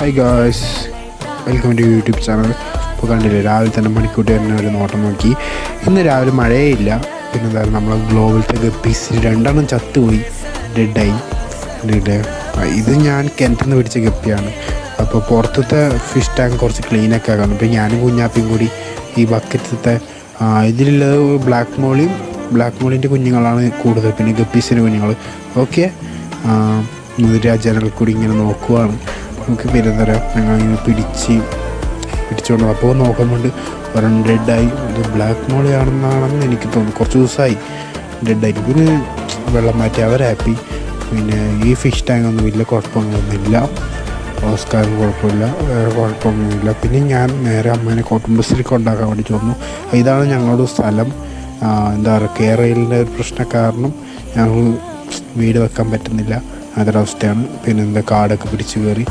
Hi guys, welcome to YouTube channel. ഇപ്പോൾ കണ്ടില്ലേ, രാവിലെ തന്നെ മണിക്കൂട്ടി തന്നെ ഒരു നോട്ടം നോക്കി. ഇന്ന് രാവിലെ മഴയേയില്ല. പിന്നെ എന്തായാലും നമ്മളെ ഗ്ലോബലത്തെ ഗപ്പീസ് 2 ചത്തുപോയി, ഡെഡായി. ഇത് ഞാൻ കിണറ്റിൽ നിന്ന് പിടിച്ച ഗപ്പിയാണ്. അപ്പോൾ പുറത്തത്തെ ഫിഷ് ടാങ്ക് കുറച്ച് ക്ലീനൊക്കെ ആക്കണം. ഇപ്പോൾ ഞാനും കുഞ്ഞാപ്പിയും കൂടി ഈ ബക്കറ്റത്തെ ഇതിലുള്ളത് ബ്ലാക്ക് മോളിൻ്റെ കുഞ്ഞുങ്ങളാണ് കൂടുതൽ, പിന്നെ ഗപ്പീസിൻ്റെ കുഞ്ഞുങ്ങൾ. ഓക്കെ, ജനൽ കൂടി ഇങ്ങനെ നോക്കുവാണ്. നമുക്ക് പിന്നെ എന്താ പറയുക, ഞങ്ങളിങ്ങനെ പിടിച്ചുകൊണ്ട് അപ്പോൾ നോക്കുമ്പോണ്ട് ഒരെണ്ണം ഡെഡായി. ഇത് ബ്ലാക്ക് മോളിയാണെന്നാണെന്ന് എനിക്ക് തോന്നുന്നു. കുറച്ച് ദിവസമായി ഡെഡായി. പിന്നെ വെള്ളം മാറ്റി അവർ ഹാപ്പി. പിന്നെ ഈ ഫിഷ് ടാങ്ക് ഒന്നും വലിയ കുഴപ്പങ്ങളൊന്നുമില്ല, ഓസ്കാരം കുഴപ്പമില്ല, വേറെ കുഴപ്പമൊന്നുമില്ല. പിന്നെ ഞാൻ നേരെ അമ്മേനെ കോട്ടൺ ബസ്സിൽ കൊണ്ടാക്കാൻ വേണ്ടി വന്നു. ഇതാണ് ഞങ്ങളുടെ സ്ഥലം. എന്താ പറയുക, കേരളയിലെ ഒരു പ്രശ്നം കാരണം ഞങ്ങൾ വീട് വെക്കാൻ പറ്റുന്നില്ല, അതൊരവസ്ഥയാണ്. പിന്നെ എന്താ കാടൊക്കെ പിടിച്ച് കയറി.